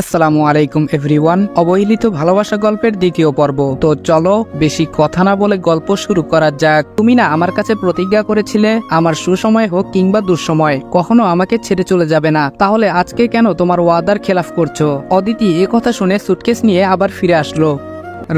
আসসালামু আলাইকুম এভরিওয়ান। অবহেলিত ভালোবাসা গল্পের দ্বিতীয় পর্ব। তো চলো বেশি কথা না বলে গল্প শুরু করা যাক। তুমি না আমার কাছে প্রতিজ্ঞা করেছিলে আমার সুসময় হোক কিংবা দুঃসময় কখনো আমাকে ছেড়ে চলে যাবে না, তাহলে আজকে কেন তোমার ওয়াদার খেলাফ করছো? অদিতি এ কথা শুনে সুটকেস নিয়ে আবার ফিরে আসলো।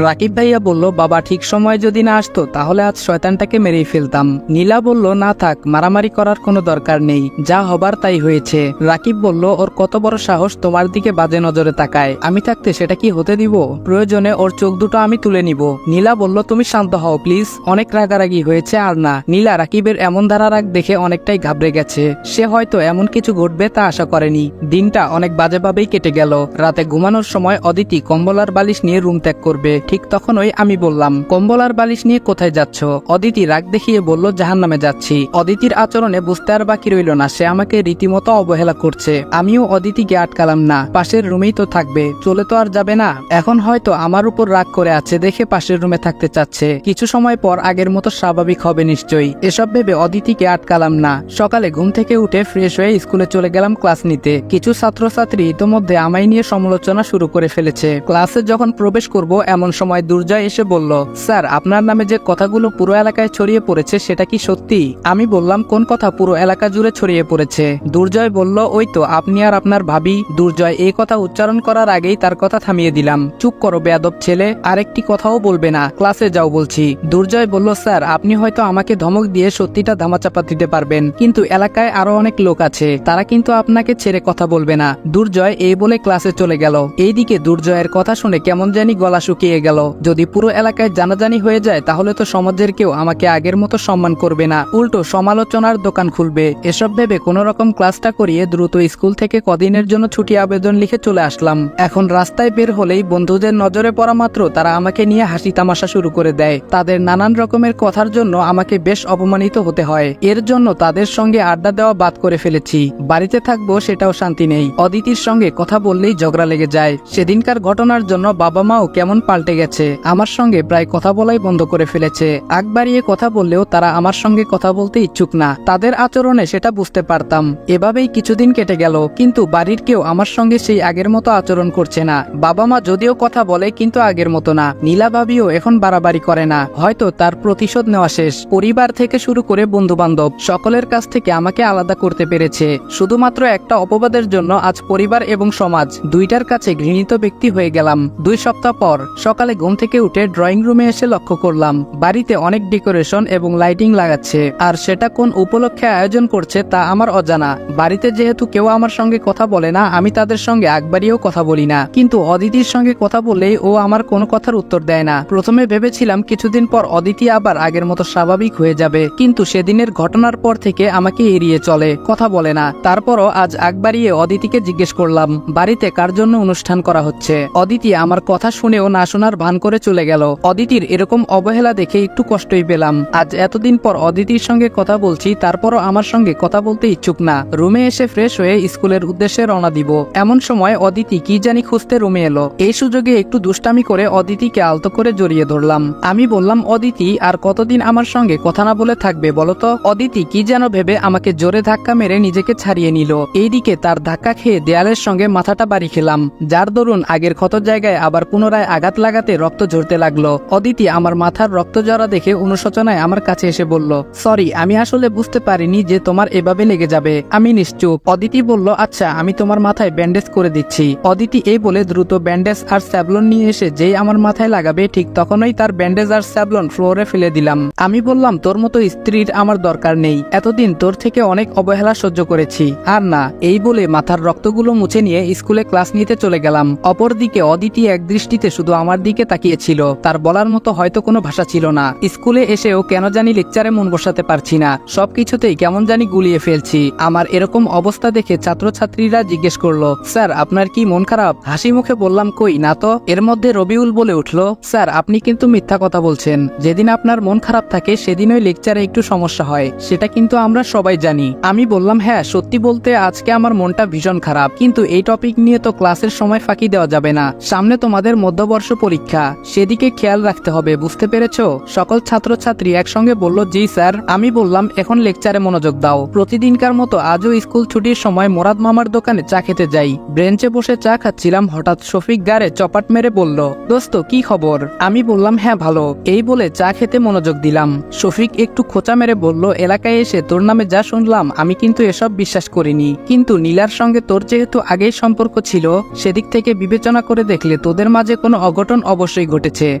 রাকিব ভাইয়া বলল, বাবা ঠিক সময় যদি না আসতো তাহলে আজ শয়তানটাকে মেরেই ফেলতাম। নীলা বলল, না থাক, মারামারি করার কোনো দরকার নেই, যা হবার তাই হয়েছে। রাকিব বলল, ওর কত বড় সাহস তোমার দিকে বাজে নজরে তাকায়, আমি থাকতে সেটা কি হতে দিব? প্রয়োজনে ওর চোখ দুটো আমি তুলে নিব। নীলা বলল, তুমি শান্ত হও প্লিজ, অনেক রাগারাগি হয়েছে আর না। নীলা রাকিবের এমন ধারারাগ দেখে অনেকটাই ঘাবড়ে গেছে। সে হয়তো এমন কিছু ঘটবে তা আশা করেনি। দিনটা অনেক বাজেভাবেই কেটে গেল। রাতে ঘুমানোর সময় অদিতি কম্বল আর বালিশ নিয়ে রুম ত্যাগ করবে। ঠিক তখনই আমি বললাম, কম্বল আর বালিশ নিয়ে কোথায় যাচ্ছ? অদিতি রাগ দেখিয়ে বলল, জাহান্নামে যাচ্ছি। অদিতির আচরণে বুঝতে আর বাকি রইল না, সে আমাকে রীতিমতো অবহেলা করছে। আমিও অদিতিকে আটকালাম না, পাশের রুমেই তো থাকবে, চলে তো আর যাবে না। এখন হয়তো আমার উপর রাগ করে আছে দেখে পাশের রুমে থাকতে চাচ্ছে। কিছু সময় পর আগের মতো স্বাভাবিক হবে নিশ্চয়ই, এসব ভেবে অদিতিকে আটকালাম না। সকালে ঘুম থেকে উঠে ফ্রেশ হয়ে স্কুলে চলে গেলাম ক্লাস নিতে। কিছু ছাত্রছাত্রী ইতোমধ্যে আমায় নিয়ে সমালোচনা শুরু করে ফেলেছে। ক্লাসে যখন প্রবেশ করব এমন সময় দুর্জয় এসে বলল, স্যার আপনার নামে যে কথাগুলো পুরো এলাকায় ছড়িয়ে পড়েছে সেটা কি সত্যি? আমি বললাম, কোন কথা পুরো এলাকা জুড়ে ছড়িয়ে পড়েছে? দুর্জয় বলল, ওই তো আপনি আর আপনার ভাবি। দুর্জয় এই কথা উচ্চারণ করার আগেই তার কথা থামিয়ে দিলাম। চুপ করো বেয়াদব ছেলে, আরেকটি কথাও বলবে না, ক্লাসে যাও বলছি। দুর্জয় বলল, স্যার আপনি হয়তো আমাকে ধমক দিয়ে সত্যিটা ধামাচাপা দিতে পারবেন, কিন্তু এলাকায় আরো অনেক লোক আছে, তারা কিন্তু আপনাকে ছেড়ে কথা বলবে না। দুর্জয় এই বলে ক্লাসে চলে গেল। এইদিকে দুর্জয়ের কথা শুনে কেমন জানি গলা শুকিয়ে গেল। যদি পুরো এলাকায় জানাজানি হয়ে যায় তাহলে তো সমাজের কেউ আমাকে আগের মতো সম্মান করবে না, উল্টো সমালোচনার দোকান খুলবে। এসব ভেবে কোন রকম ক্লাসটা করিয়ে দ্রুত স্কুল থেকে কদিনের জন্য ছুটি আবেদন লিখে চলে আসলাম। এখন রাস্তায় বের হলেই বন্ধুদের নজরে পড়া মাত্র তারা আমাকে নিয়ে হাসি তামাশা শুরু করে দেয়। তাদের নানান রকমের কথার জন্য আমাকে বেশ অপমানিত হতে হয়। এর জন্য তাদের সঙ্গে আড্ডা দেওয়া বাদ করে ফেলেছি। বাড়িতে থাকবো সেটাও শান্তি নেই, অদিতির সঙ্গে কথা বললেই ঝগড়া লেগে যায়। সেদিনকার ঘটনার জন্য বাবা মাও কেমন পাল্টে গেছে, আমার সঙ্গে প্রায় কথা বলাই বন্ধ করে ফেলেছে। আগ বাড়িয়ে কথা বললেও তারা আমার সঙ্গে কথা বলতে ইচ্ছুক না। তাদের আচরণে সেটা বুঝতে পারতাম। এভাবেই কিছুদিন কেটে গেল, কিন্তু বাড়ির কেউ আমার সঙ্গে সেই আগের মতো আচরণ করছে না। বাবা মা যদিও কথা বলে কিন্তু আগের মতো না। নীলা ভাবিও এখন বাড়াবাড়ি করে না, হয়তো তার প্রতিশোধ নেওয়া শেষ। পরিবার থেকে শুরু করে বন্ধু বান্ধব সকলের কাছ থেকে আমাকে আলাদা করতে পেরেছে। শুধুমাত্র একটা অপবাদের জন্য আজ পরিবার এবং সমাজ দুইটার কাছে ঘৃণিত ব্যক্তি হয়ে গেলাম। 2 সপ্তাহ পর সকালে ঘুম থেকে উঠে ড্রয়িং রুমে এসে লক্ষ্য করলাম বাড়িতে অনেক ডেকোরেশন এবং লাইটিং লাগাচ্ছে, আর সেটা কোন উপলক্ষে আয়োজন করছে তা আমার অজানা। বাড়িতে যেহেতু কেউ আমার সঙ্গে কথা বলে না, আমি তাদের সঙ্গে একবারিও কথা বলি না, কিন্তু অদিতির সঙ্গে কথা বললেই ও আমার কোনো কথার উত্তর দেয় না। প্রথমে ভেবেছিলাম কিছুদিন পর অদিতি আবার আগের মতো স্বাভাবিক হয়ে যাবে, কিন্তু সেদিনের ঘটনার পর থেকে আমাকে এড়িয়ে চলে, কথা বলে না। তারপরও আজ একবারিয়ে অদিতিকে জিজ্ঞেস করলাম বাড়িতে কার জন্য অনুষ্ঠান করা হচ্ছে। অদিতি আমার কথা শুনেও না শোনার ভান করে চলে গেল। অদিতির এরকম অবহেলা দেখে একটু কষ্টই পেলাম। আজ এতদিন পর অদিতির সঙ্গে কথা বলছি, তারপরও আমার সঙ্গে কথা বলতে ইচ্ছুক না। রুমে এসে ফ্রেশ হয়ে স্কুলের উদ্দেশ্যে রওনা দিব। এমন সময় অদিতি কি জানি খুঁজতে রুমে এলো। এই সুযোগে একটু দুষ্টামি করে অদিতিকে আলতো করে জড়িয়ে ধরলাম। আমি বললাম, অদিতি আর কতদিন আমার সঙ্গে কথা না বলে থাকবে বলতো? অদিতি কি যেন ভেবে আমাকে জোরে ধাক্কা মেরে নিজেকে ছাড়িয়ে নিল। এইদিকে তার ধাক্কা খেয়ে দেয়ালের সঙ্গে মাথাটা বাড়ি খেলাম, যার দরুন আগের ক্ষত জায়গায় আবার পুনরায় আঘাত লাগাতে রক্ত ঝরতে লাগলো। অদিতি আমার মাথার রক্ত জড়া দেখে অনুশোচনায় আমার কাছে এসে বলল, সরি, আমি আসলে বুঝতে পারিনি যে তোমার এভাবে লেগে যাবে। আমি নিশ্চুপ। অদিতি বলল, আচ্ছা আমি তোমার মাথায় ব্যান্ডেজ করে দিচ্ছি। অদিতি এই বলে দ্রুত ব্যান্ডেজ আর স্যাবলন নিয়ে এসে যেই আমার মাথায় লাগাবে ঠিক তখনই তার ব্যান্ডেজ আর স্যাবলন ফ্লোরে ফেলে দিলাম। আমি বললাম, তোর মতো স্ত্রীর আমার দরকার নেই, এতদিন তোর থেকে অনেক অবহেলা সহ্য করেছি, আর না। এই বলে মাথার রক্তগুলো মুছে নিয়ে স্কুলে ক্লাস নিতে চলে গেলাম। অপরদিকে অদিতি এক দৃষ্টিতে শুধু আমার দিকে তাকিয়েছিল, তার বলার মতো হয়তো কোনো ভাষা ছিল না। স্কুলে এসেও কেন জানি লেকচারে মন বসাতে পারছি না, সবকিছুতেই কেমন জানি গুলিয়ে ফেলছি। আমার এরকম অবস্থা দেখে ছাত্রছাত্রীরা জিজ্ঞেস করলো, স্যার আপনার কি মন খারাপ? হাসি মুখে বললাম, কই না তো। এর মধ্যে রবিউল বলে উঠলো, স্যার আপনি কিন্তু মিথ্যা কথা বলছেন, যেদিন আপনার মন খারাপ থাকে সেদিনই লেকচারে একটু সমস্যা হয়, সেটা কিন্তু আমরা সবাই জানি। আমি বললাম, হ্যাঁ সত্যি বলতে আজকে আমার মনটা ভীষণ খারাপ, কিন্তু এই টপিক নিয়ে তো ক্লাসের সময় ফাঁকি দেওয়া যাবে না, সামনে তোমাদের মধ্যবর্ষ পরীক্ষা, সেদিকে খেয়াল রাখতে হবে, বুঝতে পেরেছো? সকল ছাত্রছাত্রী একসঙ্গে বলল, জি স্যার। আমি বললাম, এখন লেকচারে মনোযোগ দাও। প্রতিদিনকার মতো আজও স্কুল ছুটির সময় মোরাদ মামার দোকানে চা খেতে যাই। বেঞ্চে বসে চা খাচ্ছিলাম, হঠাৎ শফিক গাড়ে চপাট মেরে বলল, দোস্ত কি খবর? আমি বললাম, হ্যাঁ ভালো। এই বলে চা খেতে মনোযোগ দিলাম। শফিক একটু খোঁচা মেরে বলল, এলাকায় এসে তোর নামে যা শুনলাম আমি কিন্তু এসব বিশ্বাস করিনি, কিন্তু নীলার সঙ্গে তোর যেহেতু আগেই সম্পর্ক ছিল, সেদিক থেকে বিবেচনা করে দেখলে তোদের মাঝে কোনো অঘটন অবশ্যই ঘটেছে।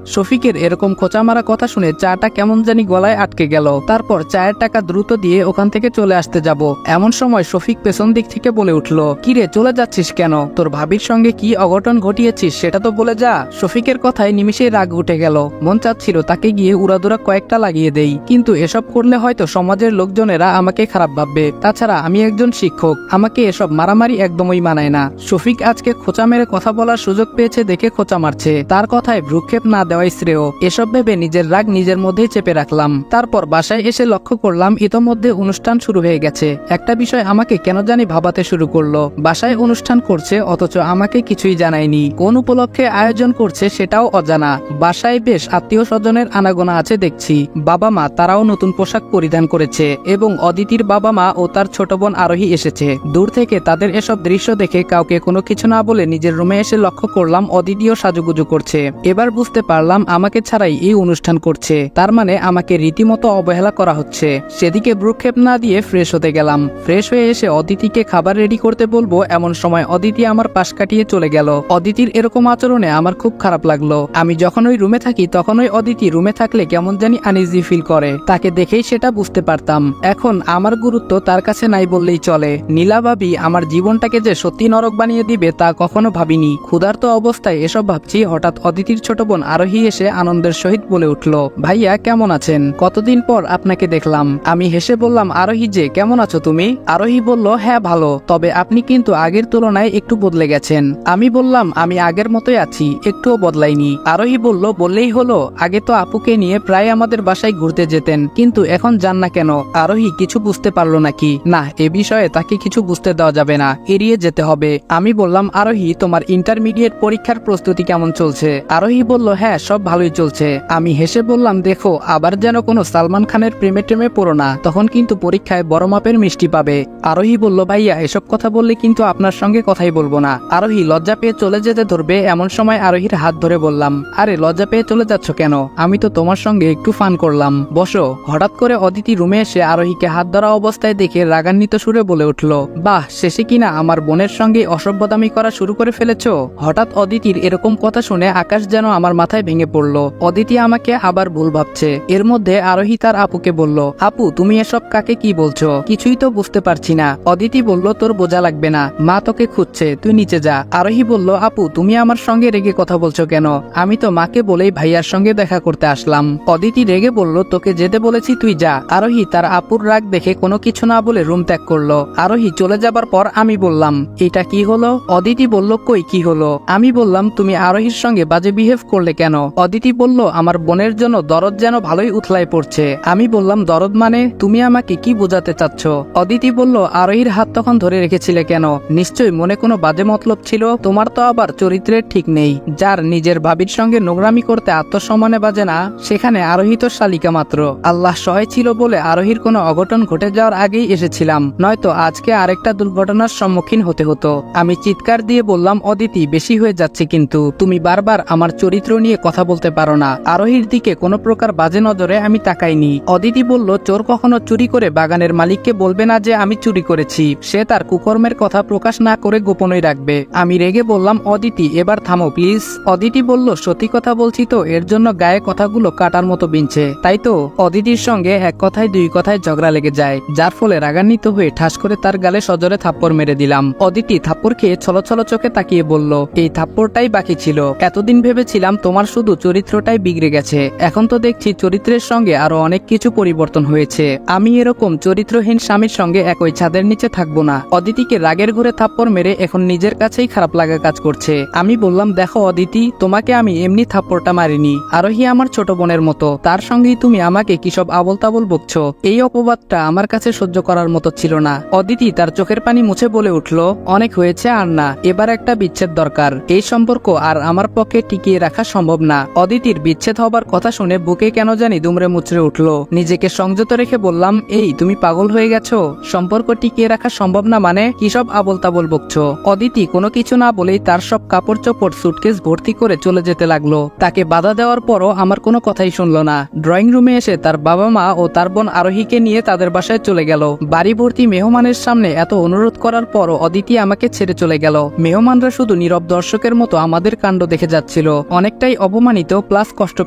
শফিকের এরকম খোঁচা মারা কথা শুনে চাটা কেমন জানি গলায় আটকে গেল। তারপর চায়ের টাকা দ্রুত দিয়ে ওখান থেকে চলে আসতে যাব, এমন সময় শফিক পেছন দিক থেকে বলে উঠল, কিরে চলে যাচ্ছিস কেন? তোর ভাবির সঙ্গে কি অঘটন ঘটিয়েছিস সেটা তো বলে যা। শফিকের কথায় নিমিষেই রাগ উঠে গেল। মন চাচ্ছিল তাকে গিয়ে উড়াদুরা কয়েকটা লাগিয়ে দেই, কিন্তু এসব করলে হয়তো সমাজের লোকজনেরা আমাকে খারাপ ভাববে। তাছাড়া আমি একজন শিক্ষক, আমাকে এসব মারামারি একদমই মানায় না। শফিক আজকে খোঁচা মেরে কথা বলার সুযোগ পেয়েছে দেখে খোঁচা মারছে, তার কথায় ভ্রুক্ষেপ না দেওয়াই শ্রেয়। এসব ভেবে নিজের রাগ নিজের মধ্যেই চেপে রাখলাম। তারপর বাসায় এসে লক্ষ্য করলাম ইতোমধ্যে অনুষ্ঠান শুরু হয়ে গেছে। একটা বিষয় আমাকে কেন জানি ভাবাতে শুরু করলো, বাসায় অনুষ্ঠান করছে অথচ আমাকে কিছুই জানায়নি। কোন উপলক্ষে আয়োজন করছে সেটাও অজানা। বাসায় বেশ আত্মীয় স্বজনের আনাগোনা আছে দেখছি। বাবা মা তারাও নতুন পোশাক পরিধান করেছে এবং অদিতির বাবা মা ও তার ছোট বোন আরোহী এসেছে। দূর থেকে তাদের এসব দৃশ্য দেখে কাউকে কোনো কিছু না বলে নিজের রুমে এসে লক্ষ্য করলাম অদিতিও সাজুগুজু করছে। এবার বুঝতে পারলাম আমাকে ছাড়াই এই অনুষ্ঠান করছে, তার মানে আমাকে রীতিমতো অবহেলা করা হচ্ছে। সেদিকে ভ্রুক্ষেপ না দিয়ে ফ্রেশ হতে গেলাম। ফ্রেশ হয়ে এসে অদিতিকে খাবার রেডি করতে বলবো, এমন সময় অদিতি আমার পাশ কাটিয়ে চলে গেল। অদিতির এরকম আচরণে আমার খুব খারাপ লাগলো। আমি যখন ওই রুমে থাকি তখনই অদিতি রুমে থাকলে কেমন জানি আনইজি ফিল করে, তাকে দেখেই সেটা বুঝতে পারতাম। এখন আমার গুরুত্ব তার কাছে নাই বললেই চলে। নীলা ভাবি আমার জীবনটাকে যে সত্যি নরক বানিয়ে দিবে তা কখনো ভাবিনি। ক্ষুধার্ত অবস্থায় এসব ভাবছি, হঠাৎ অদিতির ছোট বোন আরোহী এসে আনন্দের সহিত বলে উঠল, ভাইয়া কেমন আছেন? কতদিন পর আপনাকে দেখলাম। আমি হেসে বললাম, আরোহী যে কেমন আছো তুমি? আরোহী বলল, হ্যাঁ ভালো, তবে আপনি কিন্তু আগের তুলনায় একটু বদলে গেছেন। আমি বললাম, আমি আগের মতোই আছি, একটুও বদলাইনি। আরোহী বলল, বললেই হলো, আগে তো আপুকে নিয়ে প্রায় আমাদের বাসায় ঘুরতে যেতেন, কিন্তু এখন যান না কেন? আরোহী কিছু বুঝতে পারলো নাকি? না, এ বিষয়ে তাকে কিছু বুঝতে দেওয়া যাবে না, এড়িয়ে যেতে হবে। আমি বললাম, আরোহী তোমার ইন্টারমিডিয়েট পরীক্ষার প্রস্তুতি কেমন চলছে? আরোহী বলল, হ্যাঁ সব ভালোই চলছে। আমি হেসে বললাম, দেখো আবার যেন কোনো সালমান খানের প্রেমে টেমে পড়ো না, তখন কিন্তু পরীক্ষায় বড় মাপের মিষ্টি পাবে। আরোহী বলল, ভাইয়া এসব কথা বললে কিন্তু আপনার সঙ্গে কথাই বলবো না। আরোহী লজ্জা পেয়ে চলে যেতে ধরবে, এমন সময় আরোহীর হাত ধরে বললাম, আরে লজ্জা পেয়ে চলে যাচ্ছ কেন? আমি তো তোমার সঙ্গে একটু ফান করলাম, বসো। হঠাৎ করে অদিতি রুমে এসে আরোহীকে হাত ধরা অবস্থায় দেখে রাগান্বিত সুরে বলে উঠল, বাহ, শেষে কিনা আমার বোনের সঙ্গে অসভ্যতামি করা শুরু করে ফেলেছ। হঠাৎ অদিতির এরকম কথা শুনে আকাশ যেন আমার মাথায় ভেঙে পড়ল। অদিতি আমাকে আবার ভুল ভাবছে। এর মধ্যে আরোহী তার আপুকে বলল, আপু তুমি এসব কাকে কি বলছো? কিছুই তো বুঝতে পারছি না। অদিতি বলল, তোর বোঝা লাগবে না, মা তোকে খুঁজছে, তুই নিচে যা। আরোহী বলল, আপু তুমি আমার সঙ্গে রেগে কথা বলছো কেন? আমি তো মাকে বলেই ভাইয়ার সঙ্গে দেখা করতে আসলাম। অদিতি রেগে বলল, তোকে যেতে বলেছি, তুই যা। আরোহী তার আপুর রাগ দেখে কোনো কিছু না বলে রুম ত্যাগ করলো। আরোহী চলে যাবার পর আমি বললাম, এটা কি হলো? অদিতি বলল, কই কি হলো? আমি বললাম, তুমি আরোহীর সঙ্গে বাজে বিহেভ করলে কেন? অদিতি বলল, আমার বোনের জন্য দরদ যেন ভালোই উথলাই পড়ছে। আমি বললাম, দরদ মানে? তুমি আমাকে কি বোঝাতে চাচ্ছ? অদিতি বলল, আরোহীর হাত তখন ধরে রেখেছিলে কেন? নিশ্চয়ই মনে কোনো বাজে মতলব ছিল। তোমার তো আবার চরিত্রের ঠিক নেই। যার নিজের ভাবির সঙ্গে নোংরামি করতে আত্মসম্মানে বাজে না, সেখানে আরোহী তো শালিকা মাত্র। আল্লাহ সহায় ছিল বলে আরোহীর কোনো অঘটন ঘটে যাওয়ার আগেই এসেছিলাম, নয়তো আজকে আরেকটা দুর্ঘটনার সম্মুখীন হতে হতো। আমি চিৎকার দিয়ে বললাম, অদিতি বেশি হয়ে যাচ্ছে কিন্তু, তুমি বারবার আমার চরিত্র নিয়ে কথা বলতে পারো না। আরোহীর দিকে কোনো প্রকার বাজে নজরে আমি তাকাইনি। অদিতি বলল, চোর কখনো চুরি করে বাগানের মালিককে বলবে না যে আমি চুরি করেছি, সে তার কুকর্মের কথা প্রকাশ না করে গোপনই রাখবে। আমি রেগে বললাম, অদিতি এবার থামো প্লিজ। অদিতি বলল, সত্যি কথা বলছি তো, এর জন্য গায়ে কথাগুলো কাটার মতো বিনছে, তাই তো? অদিতির সঙ্গে এক কথায় দুই কথায় ঝগড়া লেগে যায়, যার ফলে রাগান্বিত হয়ে ঠাস করে তার গালে সজোরে থাপ্পড় মেরে দিলাম। অদিতি থাপ্পড় খেয়ে ছলছল চোখে তাকিয়ে বলল, এই থাপ্পড়টাই বাকি ছিল। এতদিন ভেবেছিলাম তোমার শুধু চরিত্রটাই বিগড়ে গেছে, এখন তো দেখছি চরিত্রের সঙ্গে আরো অনেক কিছু পরিবর্তন হয়েছে। আমি এরকম চরিত্রহীন স্বামীর সঙ্গে একই ছাদের নিচে থাকবো না। অদিতিকে রাগের ঘুরে থাপ্পড় মেরে এখন নিজের কাছেই খারাপ লাগা কাজ করছে। আমি বললাম, দেখো অদিতি, তোমাকে আমি এমনি থাপ্পড়টা মারিনি। আরোহী আমার ছোট বোনের মতো, তার সঙ্গেই তুমি আমাকে কিসব আবল তাবল বকছো। এই অপবাদটা আমার কাছে সহ্য করার মতো ছিল না। অদিতি তার চোখের পানি মুছে বলে উঠল, অনেক হয়েছে আর না, এবার একটা বিচ্ছেদ দরকার। এই সম্পর্ক আর আমার পক্ষে টিকিয়ে রাখা সম্ভব না। অদিতির বিচ্ছেদ হবার কথা শুনে বুকে কেন জানি দুমড়ে মুচড়ে উঠল। নিজেকে সংযত রেখে বললাম, এই তুমি পাগল হয়ে গেছো? সম্পর্ক টিকিয়ে রাখা সম্ভব না মানে কি সব আবল তাবল বকছো? অদিতি কোনো কিছু না বলেই তার সব কাপড় চোপড় সুটকেস ভর্তি করে চলে যেতে লাগলো। তাকে বাধা দেওয়ার পরও আমার কোনো কথাই শুনলো না। ড্রয়িং রুমে এসে তার বাবা মা ও তার বোন আরোহীকে নিয়ে তাদের বাসায় চলে গেল। বাড়ি ভর্তি মেহমানের সামনে এত অনুরোধ করার পরও অদিতি আমাকে ছেড়ে চলে গেল। মেহমানরা শুধু নীরব দর্শকের মতো আমাদের কাণ্ড দেখে যাচ্ছিল। অনেকটাই অপমানিত প্লাস কষ্ট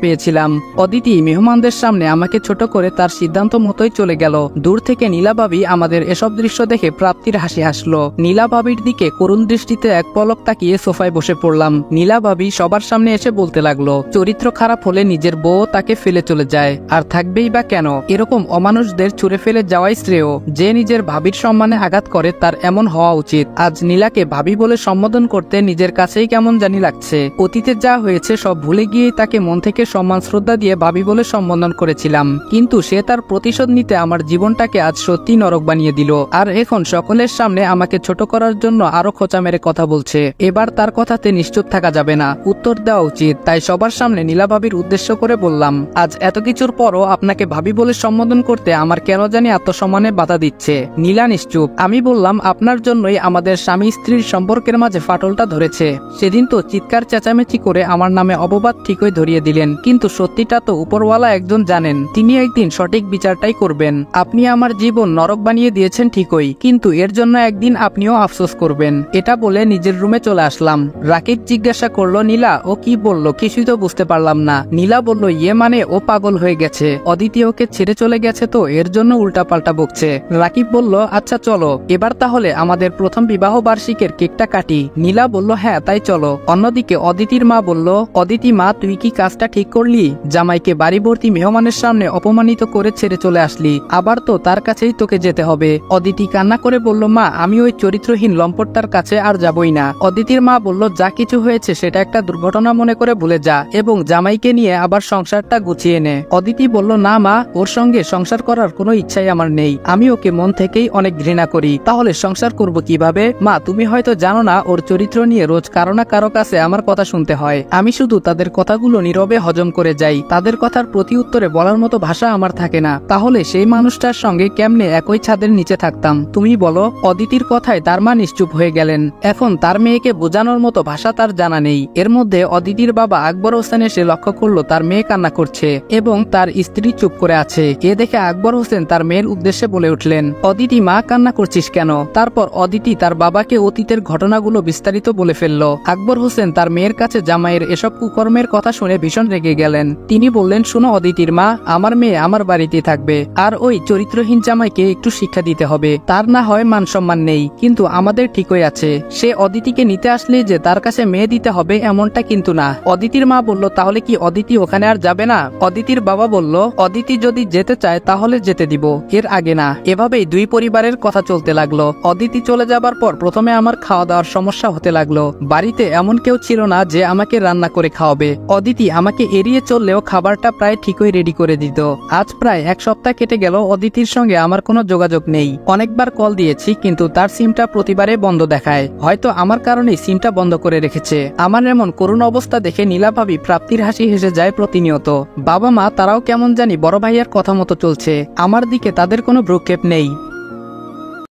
পেয়েছিলাম। অদিতি মেহমানদের সামনে আমাকে ছোট করে তার সিদ্ধান্ত মতোই চলে গেল। দূর থেকে নীলা ভাবি আমাদের এসব দৃশ্য দেখে প্রাপ্তির হাসি হাসলো। নীলা ভাবির দিকে করুণ দৃষ্টিতে এক পলক তাকিয়ে সোফায় বসে পড়লাম। নীলা ভাবি সবার সামনে এসে বলতে লাগলো, চরিত্র খারাপ হলে নিজের বউ তাকে ফেলে চলে যায়, আর থাকবেই বা কেন? এরকম অমানুষদের ছুঁড়ে ফেলে যাওয়াই শ্রেয়। যে নিজের ভাবির সম্মানে আঘাত করে তার এমন হওয়া উচিত। আজ নীলাকে ভাবি বলে সম্বোধন করতে নিজের কাছেই কেমন জানি লাগছে। অতীতে যা হয়েছে সব ভুলে গিয়েই তাকে মন থেকে সম্মান শ্রদ্ধা দিয়ে ভাবি বলে সম্বোধন করেছিলাম, কিন্তু সে তার প্রতিশোধ নিতে আমার জীবনটাকে আজ সত্যি নরক বানিয়ে দিল। আর এখন সকলের সামনে আমাকে ছোট করার জন্য আরো খোঁচা মেরে কথা বলছে। এবার তার কথাতে নিশ্চুপ থাকা যাবে না, উত্তর দেওয়া উচিত। তাই সবার সামনে নীলা ভাবির উদ্দেশ্য করে বললাম, আজ এত কিছুর পরও আপনাকে ভাবি বলে সম্বোধন করতে আমার কেন জানি আত্মসম্মানে বাধা দিচ্ছে। নীলা নিশ্চুপ। আমি বললাম, আপনার জন্যই আমাদের স্বামী স্ত্রীর সম্পর্কের মাঝে ফাটলটা ধরেছে। সেদিন তো চিৎকার চেঁচামেচি করে আমার নামে অপবাদ ঠিকই ধরিয়ে দিলেন, কিন্তু সত্যিটা তো উপরওয়ালা একজন জানেন। তিনি একদিন সঠিক বিচারটাই করবেন। আপনি আমার জীবন নরক বানিয়ে দিয়েছেন ঠিকই, কিন্তু এর জন্য একদিন আপনিও আফসোস করবেন। এটা বলে নিজের রুমে চলে আসলাম। রাকিব জিজ্ঞাসা করলো, নীলা ও কি বললো? কিছুই তো বুঝতে পারলাম না। নীলা বলল, ইয়ে মানে ও পাগল হয়ে গেছে। অদিতি ওকে ছেড়ে চলে গেছে তো এর জন্য উল্টাপাল্টা বকছে। রাকিব বলল, আচ্ছা চলো এবার তাহলে আমাদের প্রথম বিবাহ বার্ষিকের কেকটা কাটি। নীলা বলল, হ্যাঁ তাই চলো। অন্যদিকে অদিতির মা বলল, অদিতি মা, তুই কি কাজটা ঠিক করলি? জামাইকে বাড়ি ভর্তি মেহমানের সামনে অপমানিত করে ছেড়ে চলে আসলি, আবার তো তার কাছেই তোকে যেতে হবে। অদিতি কান্না করে বলল, মা আমি ওই চরিত্রহীন লম্পটটার কাছে আর যাবই না। অদিতির মা বলল, যা কিছু হয়েছে সেটা একটা দুর্ঘটনা মনে করে ভুলে যা এবং জামাইকে নিয়ে আবার সংসারটা গুছিয়ে নে। অদিতি বলল, না মা, ওর সঙ্গে সংসার করার কোনো ইচ্ছাই আমার নেই। আমি ওকে মন থেকেই অনেক ঘৃণা করি। তাহলে সংসার করব কিভাবে? মা তুমি হয়তো জানো না, ওর চরিত্র নিয়ে রোজ কারো না কারো কাছে আমার কথা শুনতে হয়। আমি শুধু তাদের কথাগুলো নীরবে হজম করে যাই। তাদের কথার প্রতি উত্তরে বলার মতো ভাষা আমার থাকে না। তাহলে সেই মানুষটার সঙ্গে কেমনে একই ছাদের নিচে থাকতাম তুমি বলো? অদিতির কথায় তার মা নিশ্চুপ হয়ে গেলেন। এখন তার মেয়েকে বোঝানোর মতো ভাষা তার জানা নেই। এর মধ্যে অদিতির বাবা আকবর হোসেন এসে লক্ষ্য করলো তার মেয়ে কান্না করছে এবং তার স্ত্রী চুপ করে আছে। এ দেখে আকবর হোসেন তার মেয়ের উদ্দেশ্যে বলে উঠলেন, অদিতি মা, কান্না করছিস কেন? তারপর অদিতি তার বাবাকে অতীতের ঘটনাগুলো বিস্তারিত বলে ফেলল। আকবর হোসেন তার মেয়ের কাছে জামাইয়ের এসব কুকর্মের কথা শুনে ভীষণ রেগে গেলেন। তিনি বললেন, শুনো অদিতির মা, আমার মেয়ে আমার বাড়িতে থাকবে, আর ওই চরিত্রহীন জামাইকে একটু শিক্ষা দিতে হবে। তার না হয় মান সম্মান নেই, কিন্তু আমাদের ঠিকই আছে। সে অদিতিকে নিতে আসলে যে তার কাছে মেয়ে দিতে হবে এমনটা কিন্তু না। অদিতির মা বলল, তাহলে কি অদিতি ওখানে আর যাবে না? অদিতির বাবা বলল, অদিতি যদি যেতে চায় তাহলে যেতে দিব, এর আগে না। এভাবেই দুই পরিবারের কথা চলতে লাগলো। অদিতি চলে যাবার পর প্রথমে আমার খাওয়া দাওয়ার সমস্যা হতে লাগলো। বাড়িতে এমন কেউ ছিল না যে আমাকে রান্না করে খাওয়াবে। অদিতি আমাকে এড়িয়ে চললেও খাবারটা প্রায় ঠিকই রেডি করে দিত। আজ প্রায় এক সপ্তাহ কেটে গেল, অদিতির সঙ্গে আমার কোনো যোগাযোগ নেই। অনেকবার কল দিয়েছি কিন্তু তার সিমটা প্রতিবারে বন্ধ দেখায়। হয়তো আমার কারণেই সিমটা বন্ধ করে রেখেছে। আমার এমন করুণ অবস্থা দেখে নীলা ভাবি প্রাপ্তির হাসি হেসে যায় প্রতিনিয়ত। বাবা মা তারাও কেমন জানি বড় ভাইয়ার কথা মতো চলছে। আমার দিকে তাদের কোনো ভ্রুক্ষেপ নেই।